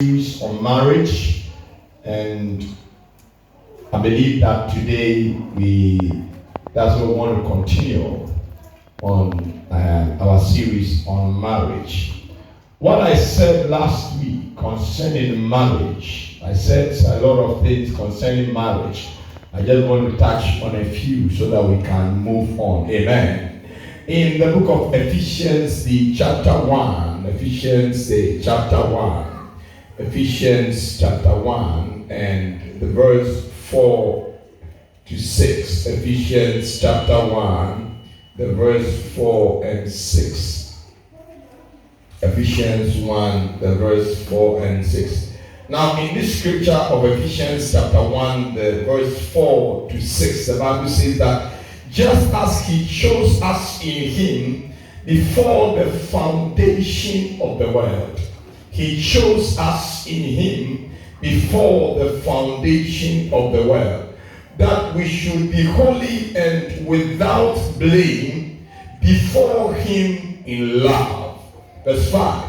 series on marriage, and I believe that today that's what we want to continue on our series on marriage. What I said last week concerning marriage, I said a lot of things concerning marriage. I just want to touch on a few so that we can move on. Amen. In the book of Ephesians, the chapter 1, Ephesians chapter 1 and the verse 4 to 6. Ephesians chapter 1, the verse 4 and 6. Ephesians 1, the verse 4 and 6. Now, in this scripture of Ephesians chapter 1, the verse 4 to 6, the Bible says that just as he chose us in him before the foundation of the world. He chose us in him before the foundation of the world, that we should be holy and without blame before him in love. Verse 5.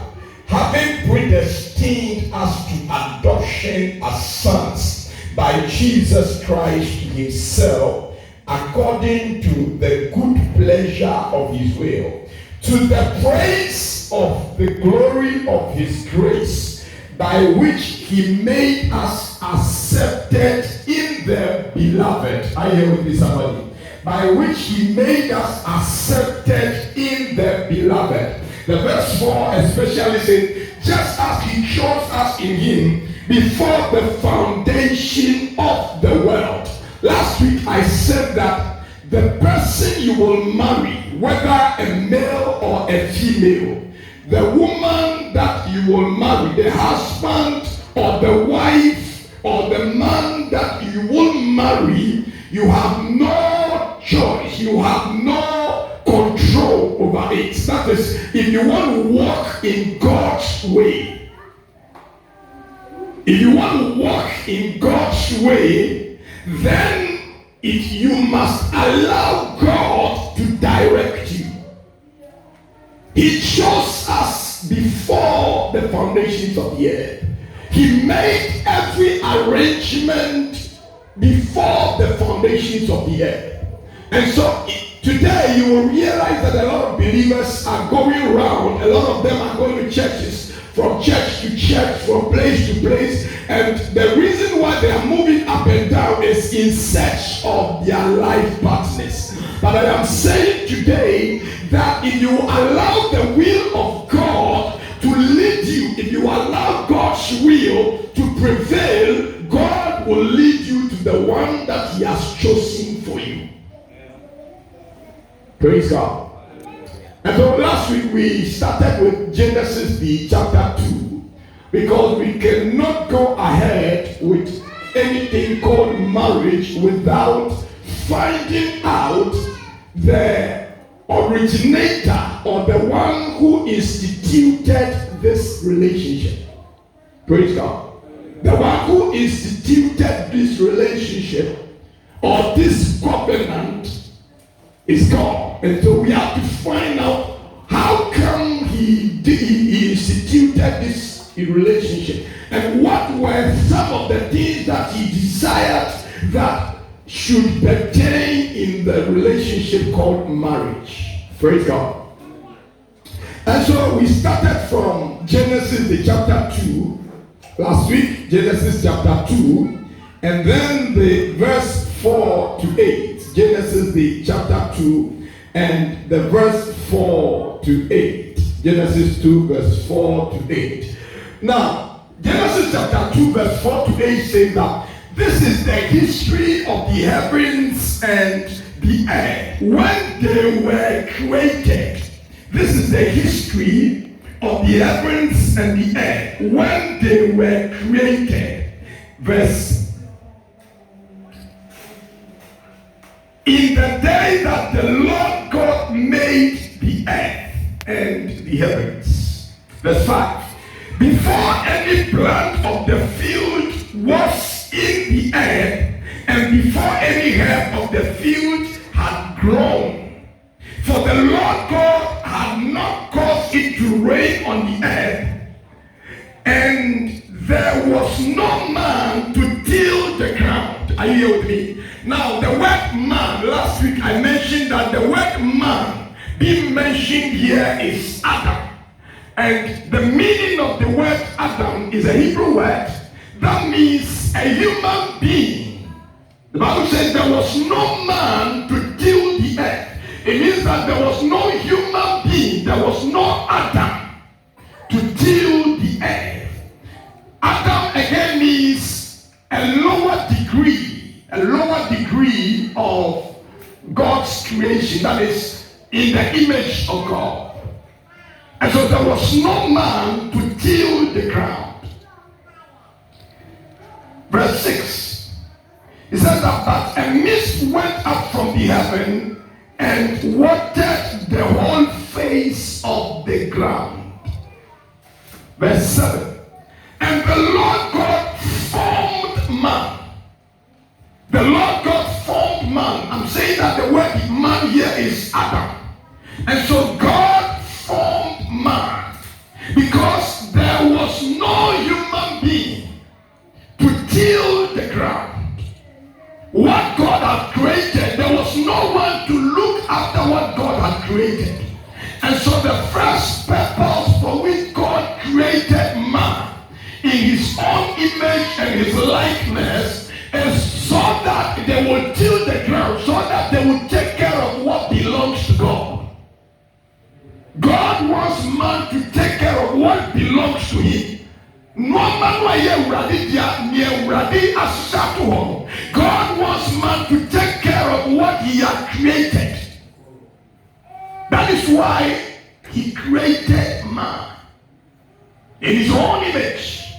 Having predestined us to adoption as sons by Jesus Christ himself, according to the good pleasure of his will, to the praise of the glory of his grace, by which he made us accepted in the beloved. Are you with me, somebody? By which he made us accepted in the beloved. The verse 4 especially says, just as he chose us in him before the foundation of the world. Last week I said that the person you will marry, whether a male or a female, the woman that you will marry, the husband or the wife or the man that you will marry, you have no choice, you have no control over it. That is, if you want to walk in God's way, if you want to walk in God's way, then you must allow God to direct you. He chose us before the foundations of the earth. He made every arrangement before the foundations of the earth. And so today you will realize that a lot of believers are going around, a lot of them are going to churches, from church to church, from place to place, and the reason why they are moving up and down is in search of their life partners. But I am saying today that if you allow the will of God to lead you, if you allow God's will to prevail, God will lead you to the one that he has chosen for you. Praise God. And so last week we started with Genesis the chapter 2, because we cannot go ahead with anything called marriage without finding out the originator or the one who instituted this relationship. Praise God. The one who instituted this relationship or this covenant is God. And so we have to find out how come he instituted this relationship, and what were some of the things that he desired that should pertain in the relationship called marriage. Praise God. And so we started from Genesis the chapter 2 last week, Genesis chapter 2, and then the verse 4 to 8. Genesis the chapter 2 and the verse 4 to 8. Genesis 2 verse 4 to 8. Now, Genesis chapter 2 verse 4 to 8 says that this is the history of the heavens and the earth when they were created. This is the history of the heavens and the earth when they were created. In the day that the Lord God made the earth and the heavens. Verse 5. Before any plant of the field was in the earth, and before any herb of the field had grown, for the Lord God had not caused it to rain on the earth, and was no man to till the ground. Are you here with me? Now, the word man, last week I mentioned that the word man being mentioned here is Adam. And the meaning of the word Adam is a Hebrew word that means a human being. The Bible says there was no man to till the earth. It means that there was no human being, there was no Adam to till the earth. Adam again means a lower degree of God's creation, that is in the image of God. And so there was no man to till the ground. Verse 6, it says that but a mist went up from the heaven and watered the whole face of the ground. Verse 7, and the Lord God formed man. The Lord God formed man. I'm saying that the word man here is Adam. And so God formed man because there was no human being to till the ground. What God had created, there was no one to look after what God had created. And so the first purpose for which God created man in his own image and his likeness is so that they will till the ground, so that they will take care of what belongs to God. God wants man to take care of what belongs to him. God wants man to take care of what he has created. That is why he created man in his own image,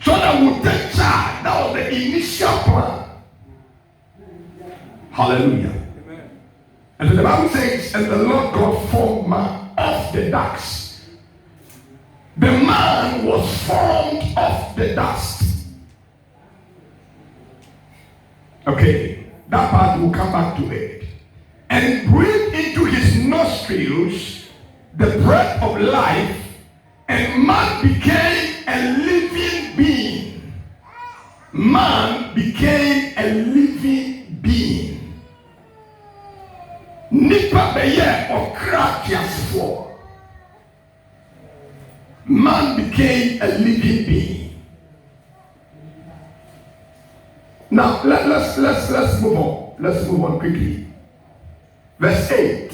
so that we take charge. That was the initial plan. Hallelujah. Amen. And so the Bible says, and the Lord God formed man of the dust. The man was formed of the dust. Okay, that part will come back to it. And breathed into his nostrils the breath of life, and man became a living being. Man became a living being. Nipa beye okratias for. Man became a living being. Now let's move on. Let's move on quickly. Verse 8.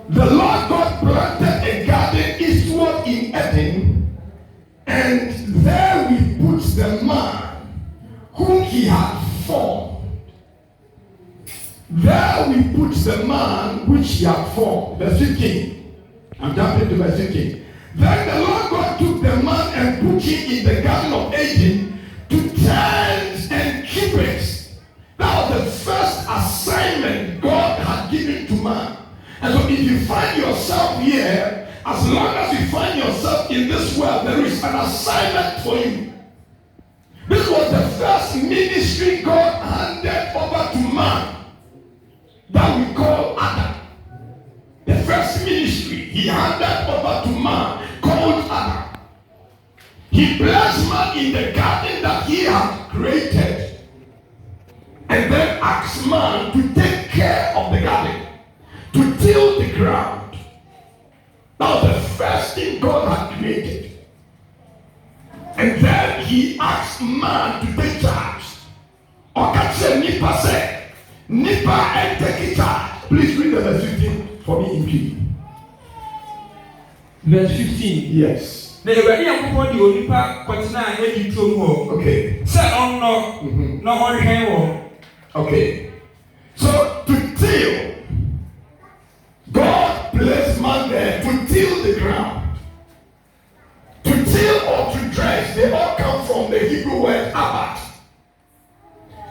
The Lord God planted a garden eastward in Eden, and there we put the man whom he had formed. There we put the man which he had formed. Verse 15. I'm jumping to verse 15. Then the Lord God took the man and put him in the garden of Eden to tend and keep it. That was the first assignment God had given to man. And so if you find yourself here, as long as you find yourself in this world, there is an assignment for you. This was the first ministry God handed over to man that we call Adam. The first ministry he handed over to man called Adam. He blessed man in the garden that he had created, and then asked man to take care of the garden, to till the ground. That was the first thing God had created. And then he asked man to take charge. Okache Nipa said, Nipa and take charge. Please read the verse 15 for me in key. Verse 15. Yes. Okay. Okay. So to till, God placed man there to till the ground. To till or to dress, they all come from the Hebrew word abat.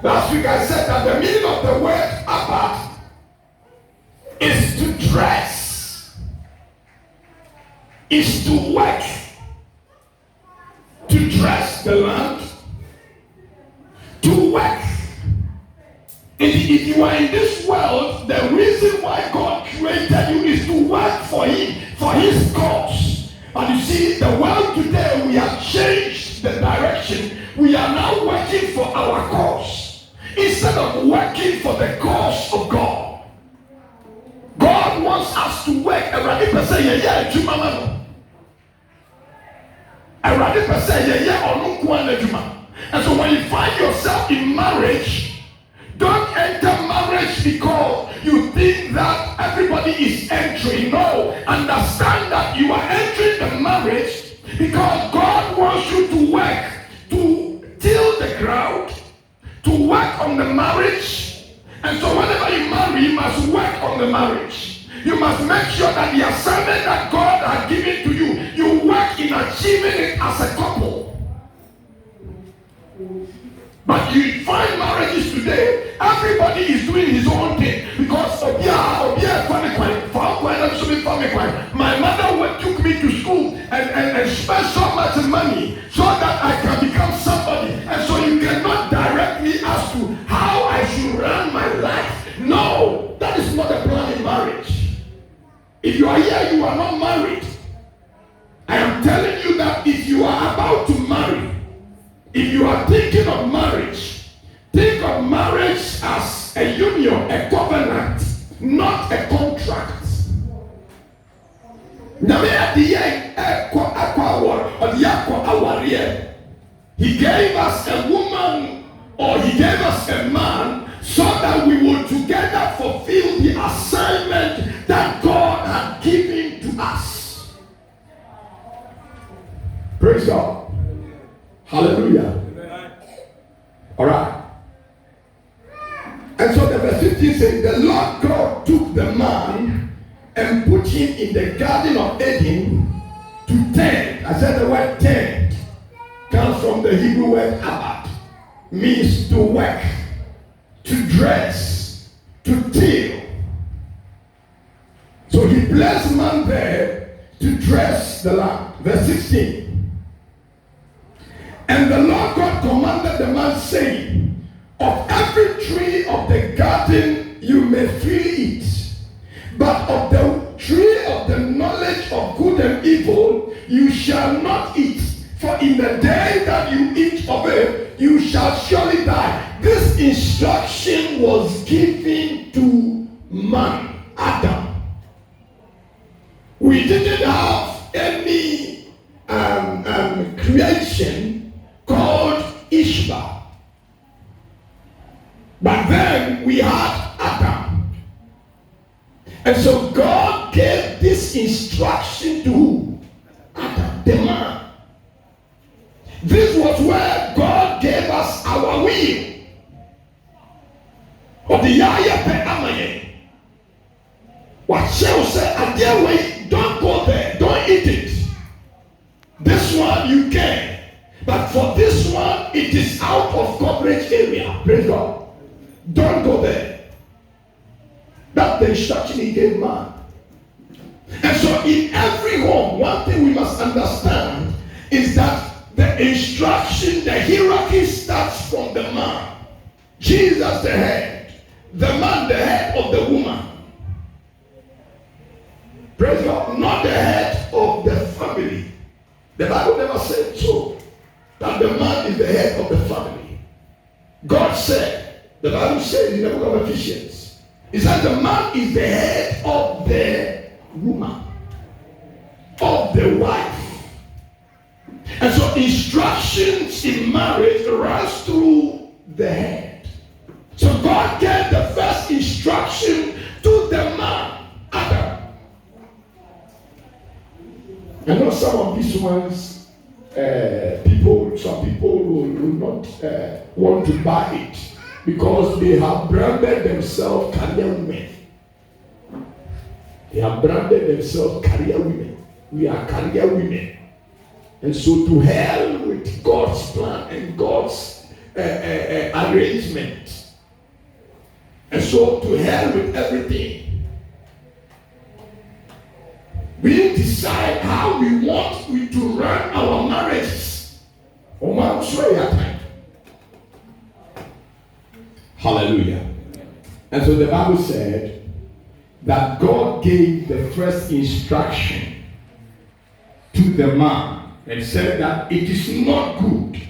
Last week I said that the meaning of the word abat is to dress, is to work, to dress the land, to work. If you are in this world, the reason why God created you is to work for Him, for His cause. But you see, the world today, we have changed the direction. We are now working for our cause instead of working for the cause of God. God wants us to work. And so when you find yourself in marriage, don't enter marriage because you think that everybody is entering. No, understand that you are entering the marriage because God wants you to work, to till the ground, to work on the marriage. And so whenever you marry, you must work on the marriage. You must make sure that the assignment that God has given to you, you work in achieving it as a couple. But you find marriages today, everybody is doing his own thing. Because my mother took me to school and spent so much money so that I can become somebody. And so you cannot direct me as to how I should run my life. No, that is not a plan in marriage. If you are here, you are not married. I am telling you that if you are about to marry, if you are thinking of marriage, think of marriage as a union, a covenant, not a contract. He gave us a woman or he gave us a man so that we would together fulfill the assignment that God had given to us. Praise God. Hallelujah. All right. And so the verse 15 says, the Lord God took the man and put him in the Garden of Eden to tend. I said the word tend comes from the Hebrew word abad, means to work, to dress, to till. So he placed man there to dress the land. Verse 16. And the Lord God commanded the man, saying, of every tree of the garden you may freely eat, but of the tree of the knowledge of good and evil you shall not eat, for in the day that you eat of it, you shall surely die. This instruction was given to man, Adam. We didn't have any creation called Ishba. But then we had Adam. And so God gave this instruction to who? Adam, the man. This was where God gave us our will. Of the Yaya Penamaye. What shall say, Adiaway, don't go there, don't eat it. This one you can. But for this one, it is out of coverage area. Praise God. Don't go there. That's the instruction he gave man. And so in every home, one thing we must understand is that the instruction, the hierarchy starts from the man. Jesus the head. The man the head of the woman. Praise God. Not the head of the family. The Bible never said so. That the man is the head of the family. God said, the Bible says in the book of Ephesians, it said the man is the head of the woman, of the wife. And so instructions in marriage runs through the head. So God gave the first instruction to the man, Adam. I know some of these ones, some people will not want to buy it because they have branded themselves career women. They have branded themselves career women. We are career women. And so to hell with God's plan and God's arrangement. And so to hell with everything. We decide how we want to run our marriages. Hallelujah. And so the Bible said that God gave the first instruction to the man and said that it is not good